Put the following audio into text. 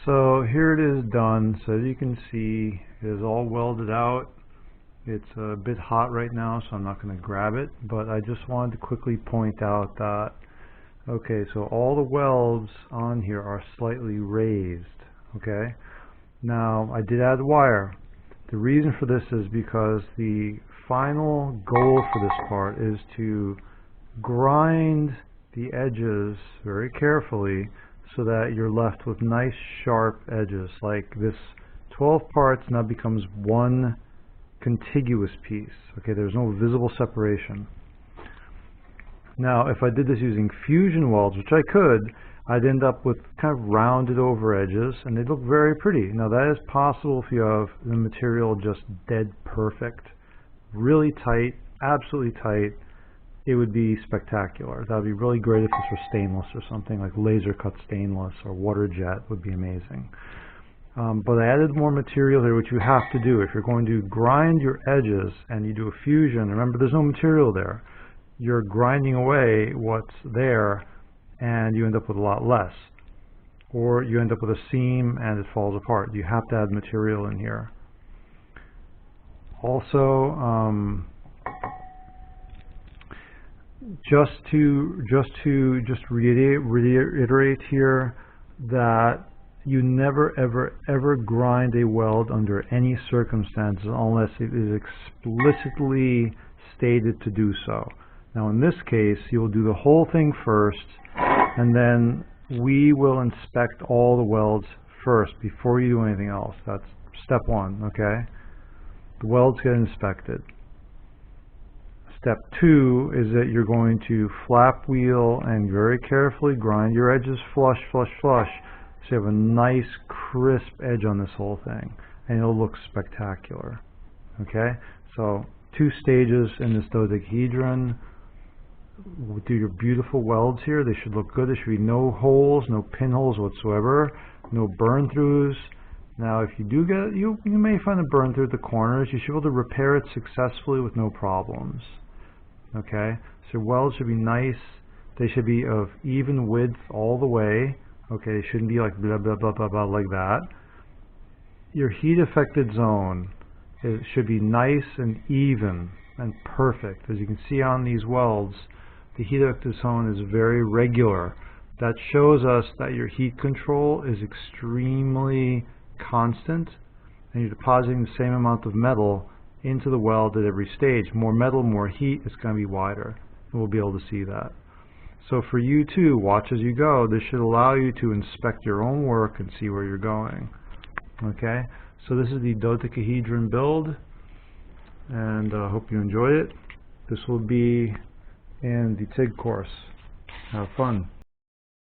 So here it is done. So as you can see, it is all welded out. It's a bit hot right now, so I'm not going to grab it, but I just wanted to quickly point out that, okay, so all the welds on here are slightly raised, okay? Now, I did add wire. The reason for this is because the final goal for this part is to grind the edges very carefully so that you're left with nice sharp edges. Like this 12 parts now becomes one contiguous piece. Okay, there's no visible separation. Now, if I did this using fusion welds, which I could, I'd end up with kind of rounded over edges, and they look very pretty. Now, that is possible if you have the material just dead perfect, really tight, absolutely tight. It would be spectacular. That would be really great if this were stainless or something, like laser cut stainless or water jet would be amazing. But I added more material here, which you have to do. If you're going to grind your edges and you do a fusion, remember there's no material there. You're grinding away what's there and you end up with a lot less. Or you end up with a seam and it falls apart. You have to add material in here. Also, just to reiterate here that you never ever grind a weld under any circumstances unless it is explicitly stated to do so. Now in this case, you'll do the whole thing first, and then we will inspect all the welds first before you do anything else. That's step one, okay? The welds get inspected. Step two is that you're going to flap wheel and very carefully grind your edges flush, flush, flush, so you have a nice crisp edge on this whole thing, and it'll look spectacular. Okay, so 2 stages in this dodecahedron. Do your beautiful welds here. They should look good. There should be no holes, no pinholes whatsoever, no burn throughs. Now if you do get, you may find a burn through at the corners. You should be able to repair it successfully with no problems. Okay, so welds should be nice. They should be of even width all the way. Okay, it shouldn't be like blah blah blah blah blah like that. Your heat affected zone, it should be nice and even and perfect. As you can see on these welds, the heat affected zone is very regular. That shows us that your heat control is extremely constant and you're depositing the same amount of metal into the weld at every stage. More metal, more heat, it's going to be wider. And we'll be able to see that. So for you too, watch as you go. This should allow you to inspect your own work and see where you're going. Okay, so this is the dodecahedron build, and I hope you enjoyed it. This will be in the TIG course. Have fun.